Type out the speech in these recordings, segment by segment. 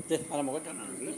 আৰম্ভ কৰি নেকি?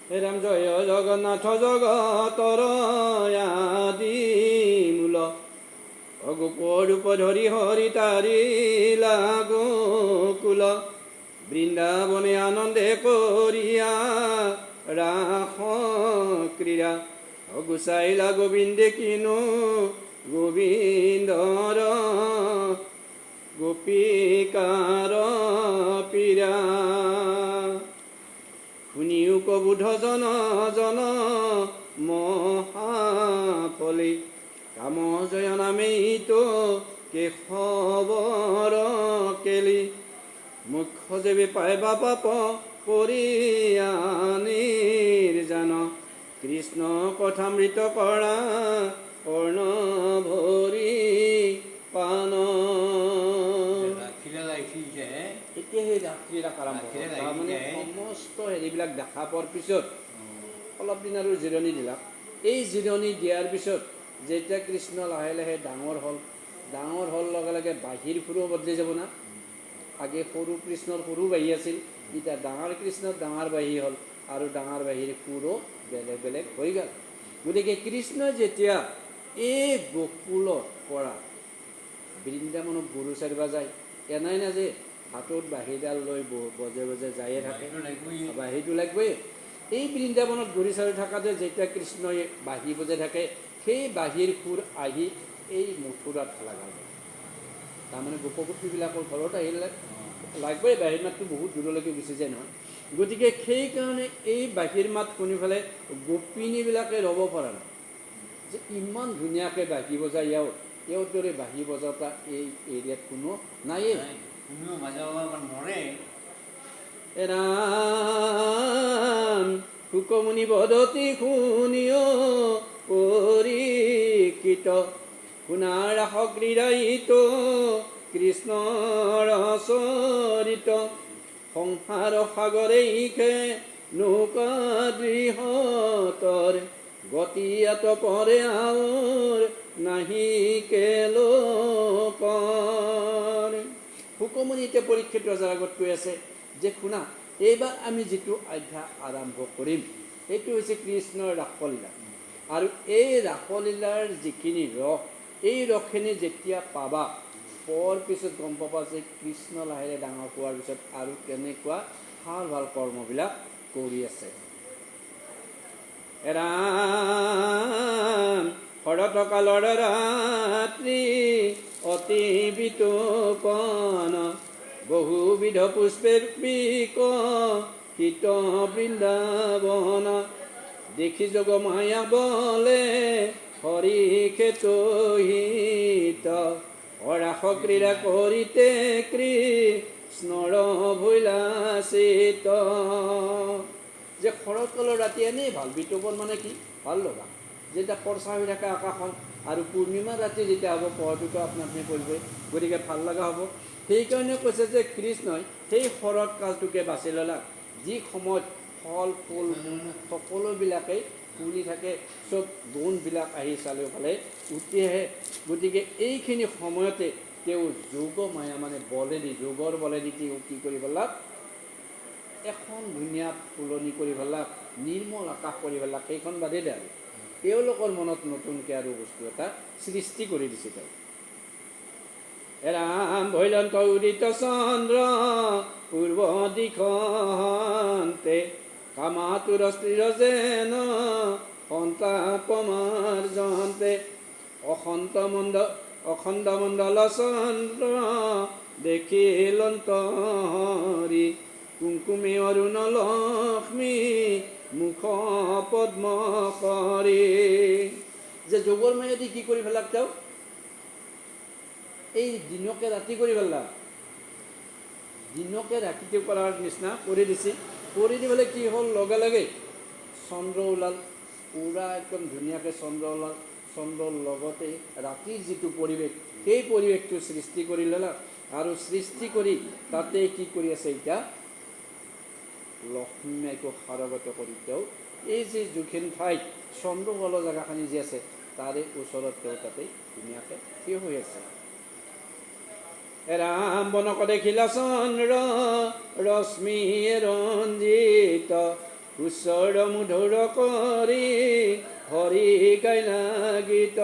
হে ৰাম জয় জগন্নাথ জগতৰ আদি মূল অগোপ ৰূপ ধৰি হৰি তাৰি লাগোকুল বৃন্দাবনে আনন্দে কৰিয়া ৰাস ক্ৰীড়া অগুচাইলা গোবিন্দে কিনো গোবিন্দৰ গোপিকাৰ পীৰা শুনিও কবুধ জন জন মহাফলি কাম জয় নামেইতো কেশৱৰ কেলি মুখ্য যেবি পাইবা পাপ কৰিয়া নিৰ্জান কৃষ্ণ কথামৃত কৰা কৰ্ণ ভৰি পান এতিয়া সেই ৰাত্ৰিৰাস আৰম্ভ তাৰমানে সমস্ত হেৰিবিলাক দেখা পোৱাৰ পিছত অলপ দিন আৰু জিৰণি দিলাক। এই জিৰণি দিয়াৰ পিছত যেতিয়া কৃষ্ণ লাহে লাহে ডাঙৰ হ'ল লগে লগে বাঁহীৰ সুৰো বদলি যাব না। আগে সৰু কৃষ্ণৰ সৰু বাঁহী আছিল, এতিয়া ডাঙৰ কৃষ্ণৰ ডাঙৰ বাঁহী হ'ল আৰু ডাঙৰ বাঁহীৰ সুৰো বেলেগ বেলেগ হৈ গ'ল। গতিকে কৃষ্ণ যেতিয়া এই গকুলৰ পৰা বৃন্দাবনত গৰু চৰিব যায়, এনাই না যে হাতত বাঁহীডাল লৈ বজে বজে যায়ে থাকে, বাঁহীটো লাগবই। এই বৃন্দাবনত গৰু চৰি থাকাতে যেতিয়া কৃষ্ণই বাঁহী বজাই থাকে, সেই বাঁহীৰ সুৰ আহি এই মথুৰাত লাগা যায়। তাৰমানে গোপগোপীবিলাকৰ ঘৰত আহিলে লাগবই, বাঁহীৰ মাতটো বহুত দূৰলৈকে গুচি যায় নহয়। গতিকে সেইকাৰণে এই বাঁহীৰ মাত শুনি পেলাই গোপিনীবিলাকে ৰ'ব পৰা নাই যে ইমান ধুনীয়াকৈ বাঁহী বজাই ইয়াৰ দৰে বাঁহী বজাওঁতা এই এৰিয়াত কোনো নায়েই। ৰাম শুকমুনি বদতি শুনিও পৰীক্ষিত শুনাৰ ৰাস ক্ৰীড়ায়িত কৃষ্ণৰ চৰিত সংসাৰ সাগৰেইকে নৌকা দৃহতৰ গতিয়াত পৰে আওৰ নাহি কেলোকৰ। শুকমুনি এতিয়া পৰীক্ষিত ৰজাৰ আগত কৈ আছে যে শুনা, এইবাৰ আমি যিটো অধ্যায় আৰম্ভ কৰিম সেইটো হৈছে কৃষ্ণৰ ৰাসলীলা। আৰু এই ৰাসলীলাৰ যিখিনি ৰস, এই ৰসখিনি যেতিয়া পাবা পোৱাৰ পিছত গম পাবা যে কৃষ্ণ লাহেৰে ডাঙৰ হোৱাৰ পিছত আৰু কেনেকুৱা ভাল ভাল কৰ্মবিলাক কৰি আছে। ৰাম শৰৎ কালৰ ৰাত্ৰি অতি বিতোপন বহুবিধ পুষ্পে বিকশিত বৃন্দাবন দেখি যোগ মায়া বলে হৰি খেতহিত অৰাস ক্ৰীড়া কৰিতে কৃষ্ণৰ ভৈলাচিত। যে শৰৎকালৰ ৰাতি এনেই ভাল, বিতোপন মানে কি ভাল লগা, যেতিয়া ফৰ্চা হৈ থাকে আকাশখন, আৰু পূৰ্ণিমাৰ ৰাতি যেতিয়া হ'ব পোহৰটোতো আপোনালোকে কৰিবই, গতিকে ভাল লগা হ'ব। সেইকাৰণে কৈছে যে কৃষ্ণই সেই শৰৎকালটোকে বাছি ল'লা, যি সময়ত ফল ফুল সকলোবিলাকেই ফুলি থাকে, চব গুণবিলাক আহি চাৰিওফালে উঠি আহে। গতিকে এইখিনি সময়তে তেওঁ যোগ মায়া মানে বলেদি, যোগৰ বলেদি তেওঁ কি কৰি পেলাক, এখন ধুনীয়া ফুলনি কৰি পেলাক, নিৰ্মল আকাশ কৰি পেলাক। সেইখন বাদে দে আৰু তেওঁলোকৰ মনত নতুনকৈ আৰু বস্তু এটা সৃষ্টি কৰি দিছে তেওঁ। ৰাম ভৈলন্ত উদিত চন্দ্ৰ পূৰ্ব দিশন্তে কামাতুৰ স্ত্ৰীৰ যেন সন্তাপ মাৰ্জন্তে অখণ্ড মণ্ডল চন্দ্ৰ দেখিলন্ত হৰি কুংকুমে অৰুণ লক্ষ্মী মুখ পদ্ম কৰি। যে যোগৰ মায়েদি কি কৰি পেলাক, তেওঁ এই দিনকে ৰাতি কৰি পেলাক, দিনকে ৰাতিতে কৰাৰ নিচিনা কৰি দিছে। কৰি দি পেলাই কি হ'ল, লগে লগে চন্দ্ৰ ওলাল, পুৰা একদম ধুনীয়াকৈ চন্দ্ৰ ওলাল। চন্দ্ৰৰ লগতে ৰাতিৰ যিটো পৰিৱেশ, সেই পৰিৱেশটো সৃষ্টি কৰি ল'লাক। আৰু সৃষ্টি কৰি তাতে কি কৰি আছে, এতিয়া লক্ষ্মী মাইকো সাৰগত কৰি তেওঁ এই যে যিখিনি ঠাইত চন্দ্ৰকলা জেগাখিনি যি আছে তাৰে ওচৰত তেওঁ তাতে ধুনীয়াকৈ থিয় হৈ আছে। ৰাম বনক দেখিলা চন্দ্ৰ ৰশ্মি ৰঞ্জিত, উচ্চৰ মধুৰ কৰি হৰি গাইলা গীত,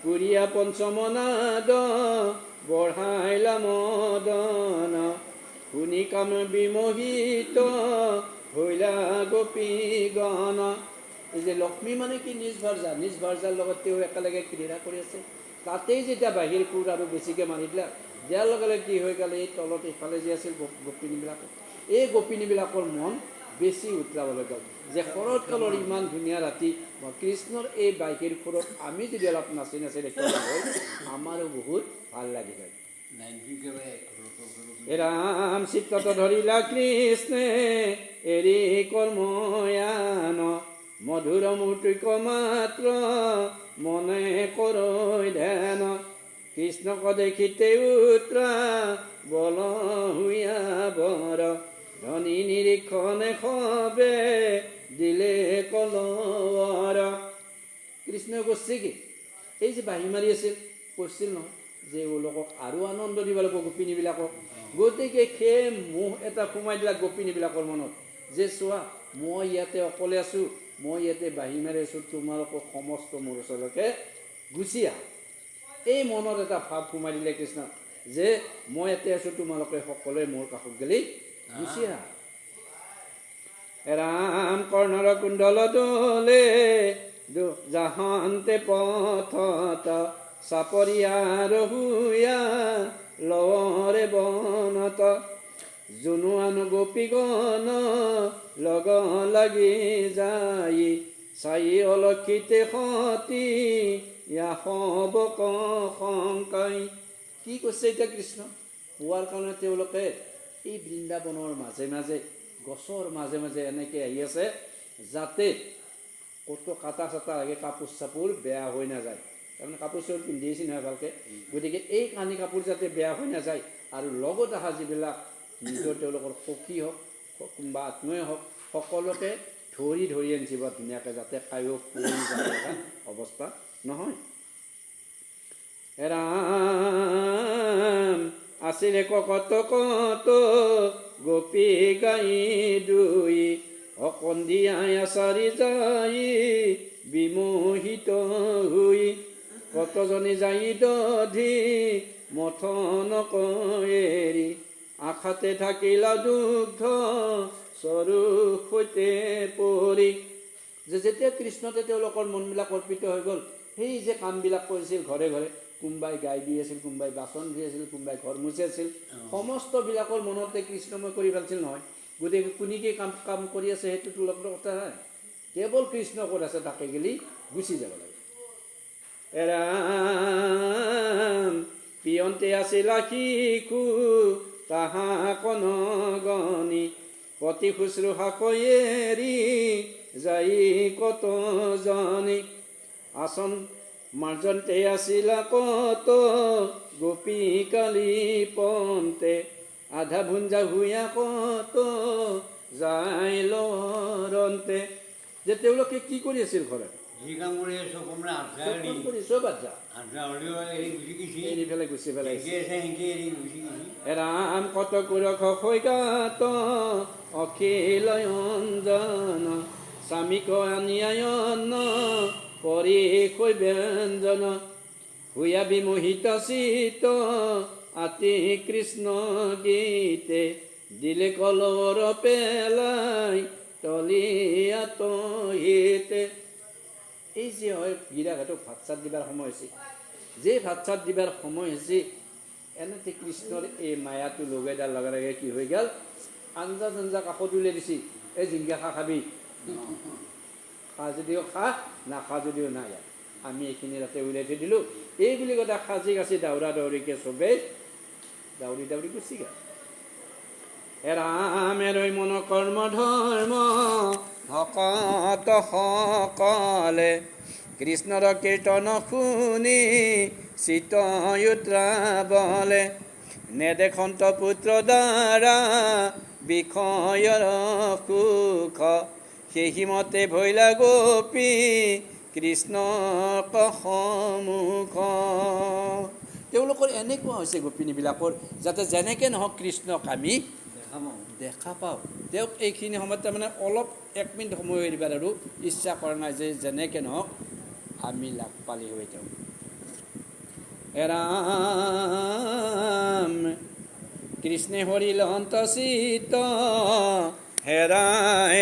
কুৰিয়া পঞ্চমনাদ বঢ়াইলা মদন, শুনি কাম বিমোহিত হৈলা গোপী গণ। এই যে লক্ষ্মী মানে কি নিজ ভাৰ্যাৰ লগত তেওঁ একেলগে ক্ৰীড়া কৰি আছে। তাতেই যেতিয়া বাহিৰ সুৰ আৰু বেছিকৈ মাৰি দিলে, দিয়াৰ লগে লগে কি হৈ গ'ল, এই তলত ইফালে যে আছিল গোপিনীবিলাক, এই গোপিনীবিলাকৰ মন বেছি উতলাবলৈ গ'ল যে শৰৎকালৰ ইমান ধুনীয়া ৰাতি কৃষ্ণৰ এই বাহিৰ সুৰত আমি যদি অলপ নাচি নাচি দেখিবলৈ হয়, আমাৰো বহুত ভাল লাগিল হয়। ৰাম চিত্ৰত ধৰিলা কৃষ্ণে এৰি কৰ্ময়ান, মধুৰ মূৰ্তিক মাত্ৰ মনে কৰৈ ধ্যান, কৃষ্ণক দেখিতে উত্ৰা বল হুয়া বৰ, ধনী নিৰীক্ষণে সবে দিলে কলৰ। কৃষ্ণই কৈছে কি, এই যে বাঁহী মাৰি আছিল কৈছিল নহয় যে এওঁলোকক আৰু আনন্দ দিব লাগিব গোপিনীবিলাকক, গতিকে সেই মোহ এটা সোমাই দিলা গোপিনীবিলাকৰ মনত যে চোৱা মই ইয়াতে অকলে আছোঁ, মই ইয়াতে বাঁহী মাৰি আছোঁ, তোমালোকক সমস্ত মোৰ ওচৰলৈকে গুচি আহা। এই মনত এটা ভাৱ সোমাই দিলে কৃষ্ণ যে মই ইয়াতে আছোঁ, তোমালোকে সকলোৱে মোৰ কাষত গেলি গুচি আহা। ৰাম কৰ্ণৰ কুণ্ডল দোলে জাহান্তে পথত, চাপৰিয়াৰ হুয়া লৰে বনত, জুনুৱান গোপীগণ লগ লাগি যাই, চাই অলক্ষিতে সতী হবক শংকাই। কি কৈছে এতিয়া কৃষ্ণ, পোৱাৰ কাৰণে তেওঁলোকে এই বৃন্দাবনৰ মাজে মাজে গছৰ মাজে মাজে এনেকৈ আহি আছে যাতে ক'তো কাটা চাটা লাগে, কাপোৰ চাপোৰ বেয়া হৈ নাযায়। তাৰমানে কাপোৰ চাপোৰ পিন্ধি আহিছে নহয় ভালকৈ, গতিকে এই কানি কাপোৰ যাতে বেয়া হৈ নাযায়, আৰু লগত অহা যিবিলাক নিজৰ তেওঁলোকৰ সখী হওক কোনোবা আত্মীয় হওক সকলোকে ধৰি ধৰি আনিব ধুনীয়াকৈ, যাতে কায়ো পৰি যোৱা অৱস্থা নহয়। ৰাম আছিলে কত কত গোপী গাই দুই, অকন্দিয়াই আচাৰি যাই বিমোহিত হুই, কতজনী যাই দধি মথন কয়েৰি, আশাতে থাকিলা দুগ্ধ চৰু সৈতে পৰি। যে যেতিয়া কৃষ্ণতে তেওঁলোকৰ মনবিলাক অৰ্পিত হৈ গ'ল, সেই যে কামবিলাক কৰিছিল ঘৰে ঘৰে, কোনোবাই গাই দি আছিল, কোনোবাই বাচন ধুই আছিল, কোনোবাই ঘৰ মুচি আছিল, সমস্তবিলাকৰ মনতে কৃষ্ণময় কৰি পেলাইছিল নহয়। গতিকে কোনে কি কাম কৰি আছে সেইটোতো লগত কথা নাই, কেৱল কৃষ্ণ ক'ত আছে তাকে গেলি গুচি যাব লাগে। ৰাম পিয়ন্তে আছিলা শিশু তাহা কন গণি, পতি শুশ্ৰূষা কয়েৰি যাই কত জনী, আসন মাৰ্জন্তে আছিলা কত গোপী কালি পন্তে, আধা ভুঞ্জা হুয়া কত যাই লৰন্তে। যে তেওঁলোকে কি কৰি আছিল ঘৰত, ৰাম কত কুৰখ সৈগাত অখিল অঞ্জন, স্বামীক আনিয়ায়ন কৰি কৈ ব্যঞ্জন, হুয়া বিমোহিত চিত আতি কৃষ্ণ গীতে, দিলে কলৰ পেলাই তলিয়াত হিতে। এই যে হয় গিৰাঘাটক ভাত চাত দিবাৰ সময় হৈছে, যে ভাত চাত দিবাৰ সময় হৈছে, এনেতে কৃষ্ণৰ এই মায়াটো লগাই দিয়াৰ লগে লগে কি হৈ গ'ল, আঞ্জা চাঞ্জা কাষত উলিয়াই দিছে, এই জিংগা খা খাবি, খা যদিও খা, নাখা যদিও নাই, আমি এইখিনি তাতে উলিয়াই থৈ দিলোঁ। এই বুলি কথা সাজি কাচি দাউৰা দাউৰিকৈ চবেই দাউৰি দাউৰি গুচি গ'ল। ৰামেৰৈ মন কৰ্ম ধৰ্ম ভকত সকলে, কৃষ্ণৰ কীৰ্তন শুনি চিতয়ুত্ৰাবলে, নেদেখন্ত পুত্ৰ দ্বাৰা বিষয়ৰ সুখ, সেইমতে ভৈলা গোপী কৃষ্ণ সন্মুখ। তেওঁলোকৰ এনেকুৱা হৈছে গোপিনীবিলাকৰ যাতে যেনেকৈ নহওক কৃষ্ণক আমি দেখা পাওঁ। তেওঁক এইখিনি সময়ত তাৰমানে অলপ 1 মিনিট সময় এৰিবাৰ আৰু ইচ্ছা কৰা নাই যে যেনেকৈ নহওক আমি লাগ পালি হৈ যাওঁ। ৰাম কৃষ্ণে হৰিল অন্ত চিত হেৰাই